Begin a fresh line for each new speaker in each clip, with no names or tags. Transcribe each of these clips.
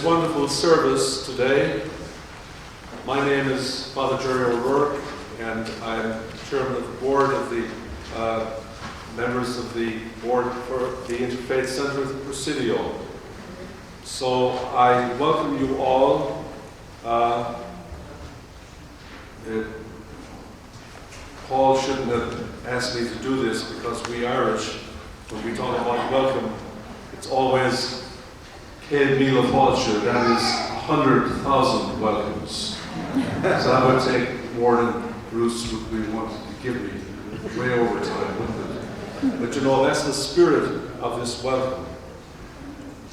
this wonderful service today. My name is Father Jerry O'Rourke, and I'm chairman of the board of the members of the board for the Interfaith Centre of the Presidio. So I welcome you all. Paul shouldn't have asked me to do this because we Irish, when we talk about welcome, it's always Céad Míle Fáilte, that is 100,000 welcomes. So that would take more than Bruce would be wanted to give me, way over time, wouldn't it? But you know, that's the spirit of this welcome.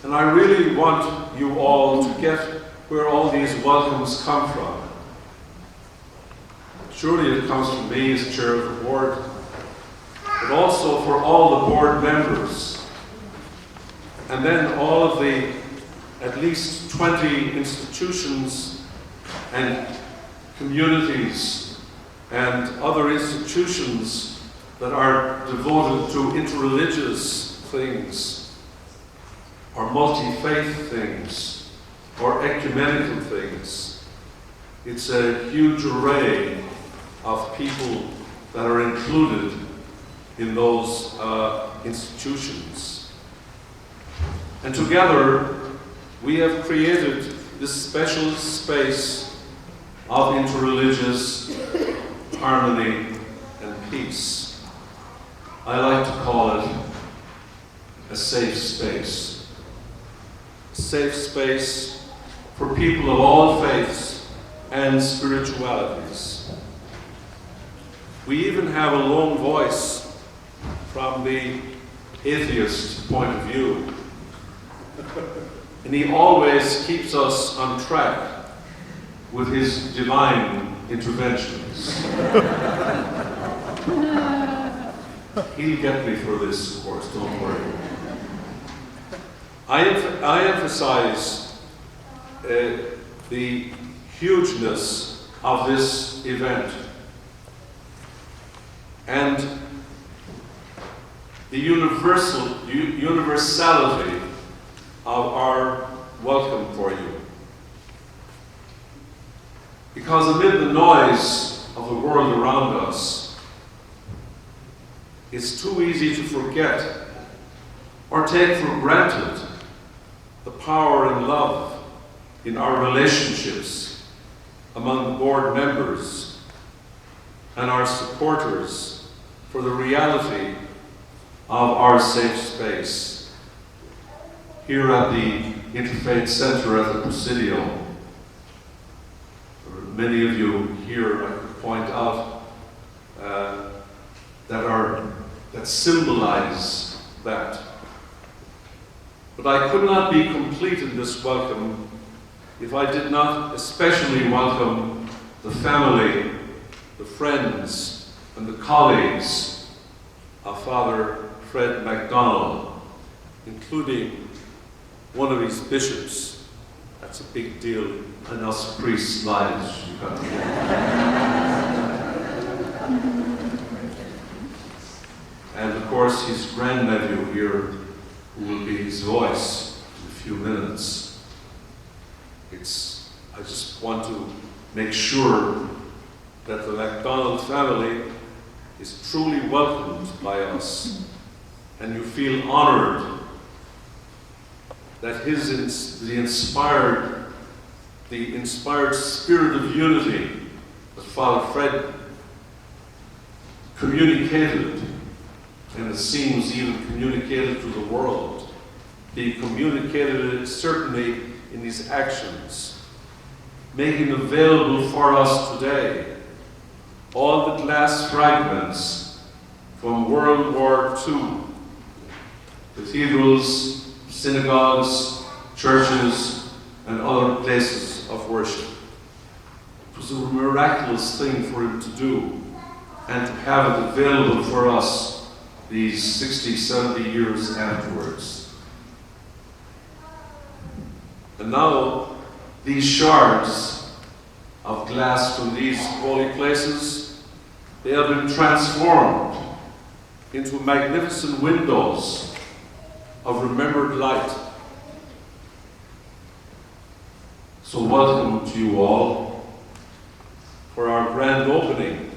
And I really want you all to get where all these welcomes come from. Surely it comes from me as chair of the board, but also for all the board members. And then all of the at least 20 institutions and communities and other institutions that are devoted to interreligious things, or multi-faith things, or ecumenical things. It's a huge array of people that are included in those institutions. And together, we have created this special space of interreligious harmony and peace. I like to call it a safe space. A safe space for people of all faiths and spiritualities. We even have a lone voice from the atheist point of view. And he always keeps us on track with his divine interventions. He'll get me for this, of course, don't worry. I emphasize the hugeness of this event and the universality of our welcome for you. Because amid the noise of the world around us, it's too easy to forget or take for granted the power and love in our relationships among the board members and our supporters for the reality of our safe space. Here at the Interfaith Centre at the Presidio, many of you here I could point out that symbolize that. But I could not be complete in this welcome if I did not especially welcome the family, the friends, and the colleagues of Father Fred MacDonald, including one of his bishops. That's a big deal in us priests' lives. And of course, his grandnephew here, who will be his voice in a few minutes. I just want to make sure that the MacDonald family is truly welcomed by us, and you feel honored that the inspired spirit of unity that Father Fred communicated, and it seems even communicated to the world. He communicated it certainly in his actions, making available for us today all the glass fragments from World War II, cathedrals, synagogues, churches, and other places of worship. It was a miraculous thing for him to do, and to have it available for us these 60, 70 years afterwards. And now, these shards of glass from these holy places, they have been transformed into magnificent windows of remembered light. So welcome to you all for our grand opening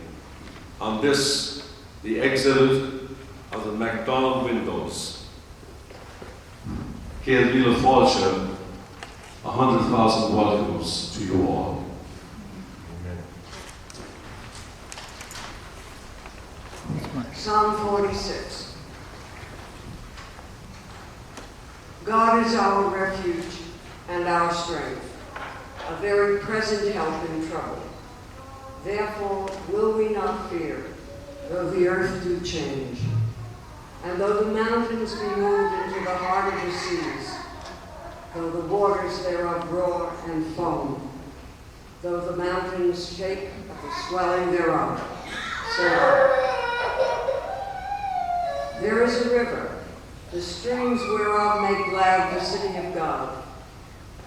on this, the exit of the MacDonald windows. Céad Míle Fáilte, 100,000 welcomes to you all.
Psalm 46. God is our refuge and our strength, a very present help in trouble. Therefore will we not fear, though the earth do change, and though the mountains be moved into the heart of the seas, though the waters thereof roar and foam, though the mountains shake at the swelling thereof. Selah. There is a river, the streams whereof make glad the city of God,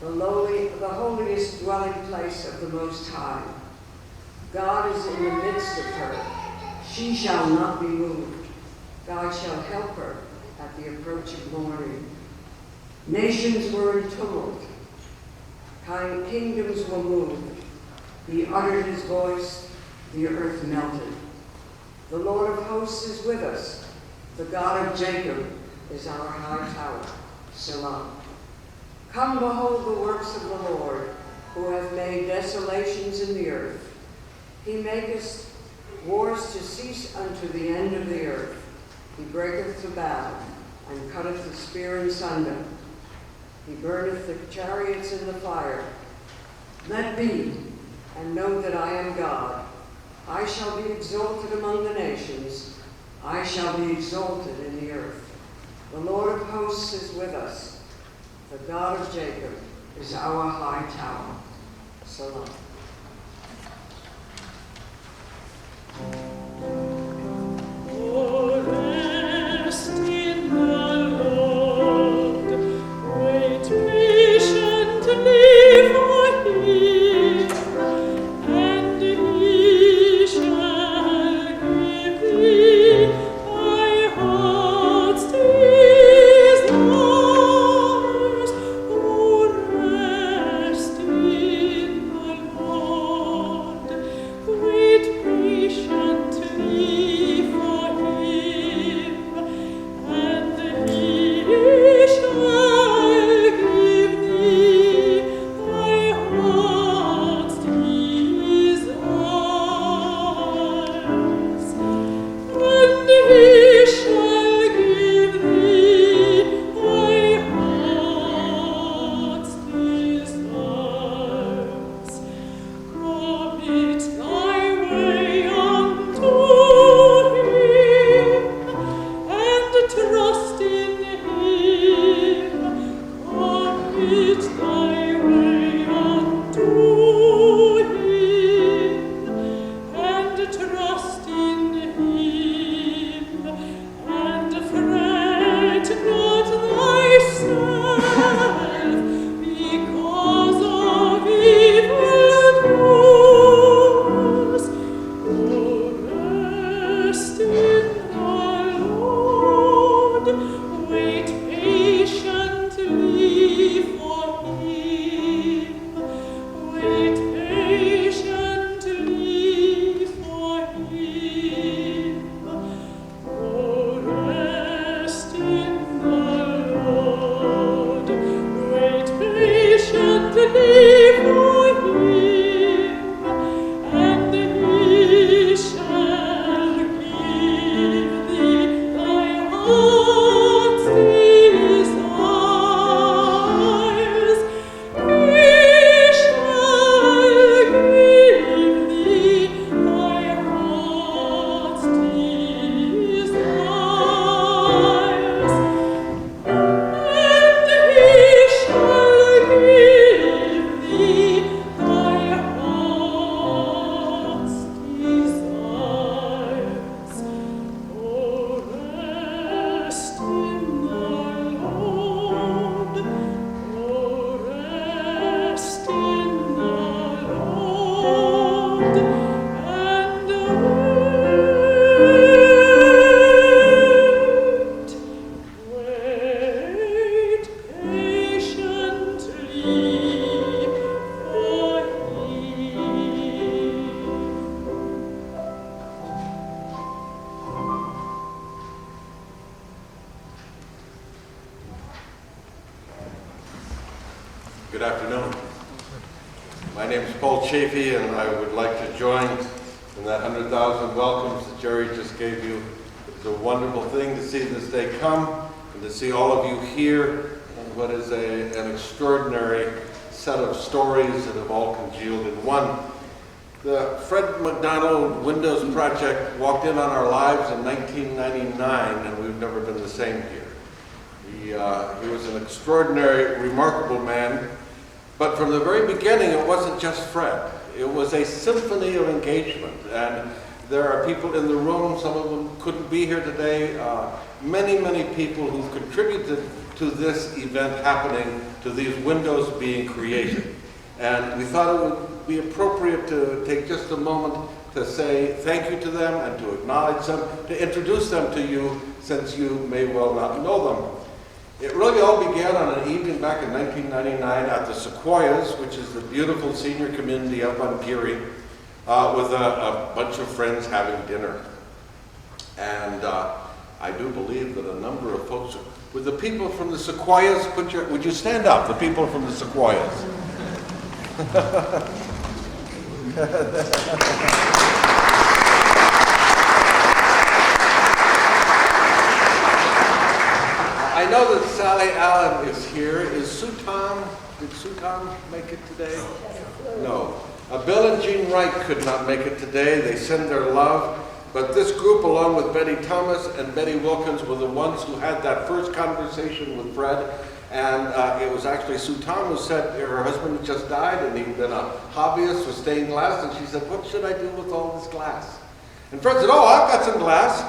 the holiest dwelling place of the Most High. God is in the midst of her. She shall not be moved. God shall help her at the approach of morning. Nations were in tumult. Kingdoms were moved. He uttered his voice, the earth melted. The Lord of hosts is with us. The God of Jacob is our high tower. Selah. Come behold the works of the Lord, who hath made desolations in the earth. He maketh wars to cease unto the end of the earth. He breaketh the bow, and cutteth the spear in sunder. He burneth the chariots in the fire. Let be, and know that I am God. I shall be exalted among the nations. I shall be exalted in the earth. The Lord of hosts is with us. The God of Jacob is our high tower. Selah.
name is Paul Chafee, and I would like to join in that 100,000 welcomes that Jerry just gave you. It's a wonderful thing to see this day come and to see all of you here in what is an extraordinary set of stories that have all congealed in one. The Fred McDonald Windows Project walked in on our lives in 1999, and we've never been the same here. He was an extraordinary, remarkable man, but from the very beginning it wasn't just Fred. It was a symphony of engagement, and there are people in the room, some of them couldn't be here today, many, many people who've contributed to this event happening, to these windows being created. And we thought it would be appropriate to take just a moment to say thank you to them and to acknowledge them, to introduce them to you, since you may well not know them. It really all began on an evening back in 1999 at the Sequoias, which is the beautiful senior community up on Geary, with a bunch of friends having dinner. And I do believe that a number of folks, with the people from the Sequoias, would you stand up, the people from the Sequoias? I know that Sally Allen is here. Is Sue Tom? Did Sue Tom make it today? No. Bill and Jean Wright could not make it today. They send their love. But this group, along with Betty Thomas and Betty Wilkins, were the ones who had that first conversation with Fred. And it was actually Sue Tom who said her husband had just died, and he'd been a hobbyist for stained glass. And she said, "What should I do with all this glass?" And Fred said, "Oh, I've got some glass.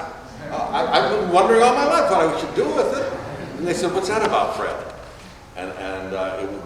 I've been wondering all my life what I should do with it." And they said, "What's that about, Fred?" And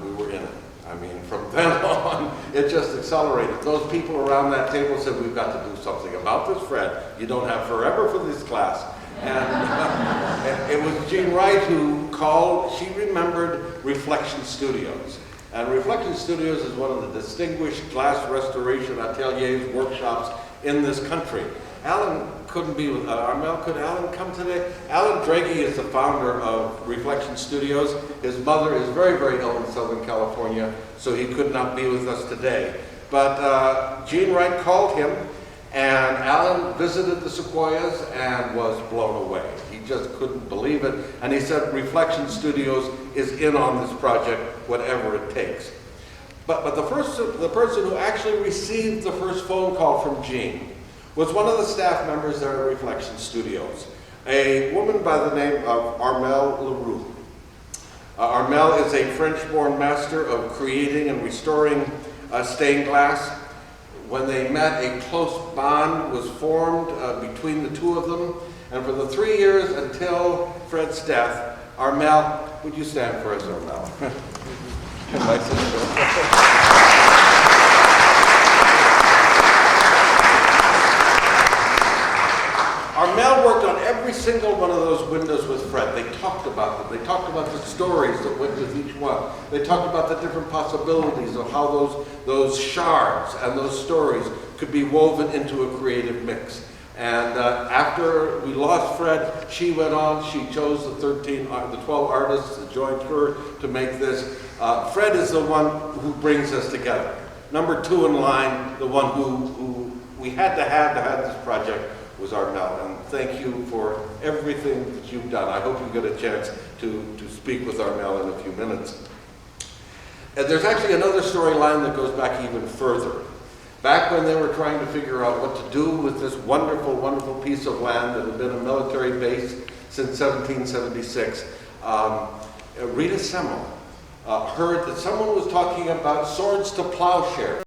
we were in it. I mean, from then on, it just accelerated. Those people around that table said, "We've got to do something about this, Fred. You don't have forever for this class." And it was Jean Wright who called. She remembered Reflection Studios. And Reflection Studios is one of the distinguished glass restoration ateliers, workshops in this country. Alan couldn't be with Armel. Could Alan come today? Alan Draghi is the founder of Reflection Studios. His mother is very, very ill in Southern California, so he could not be with us today. But Jean Wright called him, and Alan visited the Sequoias and was blown away. He just couldn't believe it. And he said Reflection Studios is in on this project, whatever it takes. But the person who actually received the first phone call from Jean was one of the staff members there at Reflection Studios, a woman by the name of Armel Leroux. Armel is a French-born master of creating and restoring stained glass. When they met, a close bond was formed between the two of them, and for the 3 years until Fred's death, Armel, would you stand for us, Armel? My sister. Armel worked on every single one of those windows with Fred. They talked about them. They talked about the stories that went with each one. They talked about the different possibilities of how those shards and those stories could be woven into a creative mix. And after we lost Fred, she went on. She chose the 12 artists that joined her to make this. Fred is the one who brings us together. Number 2 in line, the one who we had to have this project, was Armel. And thank you for everything that you've done. I hope you get a chance to speak with Armel in a few minutes. And there's actually another storyline that goes back even further. Back when they were trying to figure out what to do with this wonderful, wonderful piece of land that had been a military base since 1776, Rita Semmel heard that someone was talking about swords to plowshares.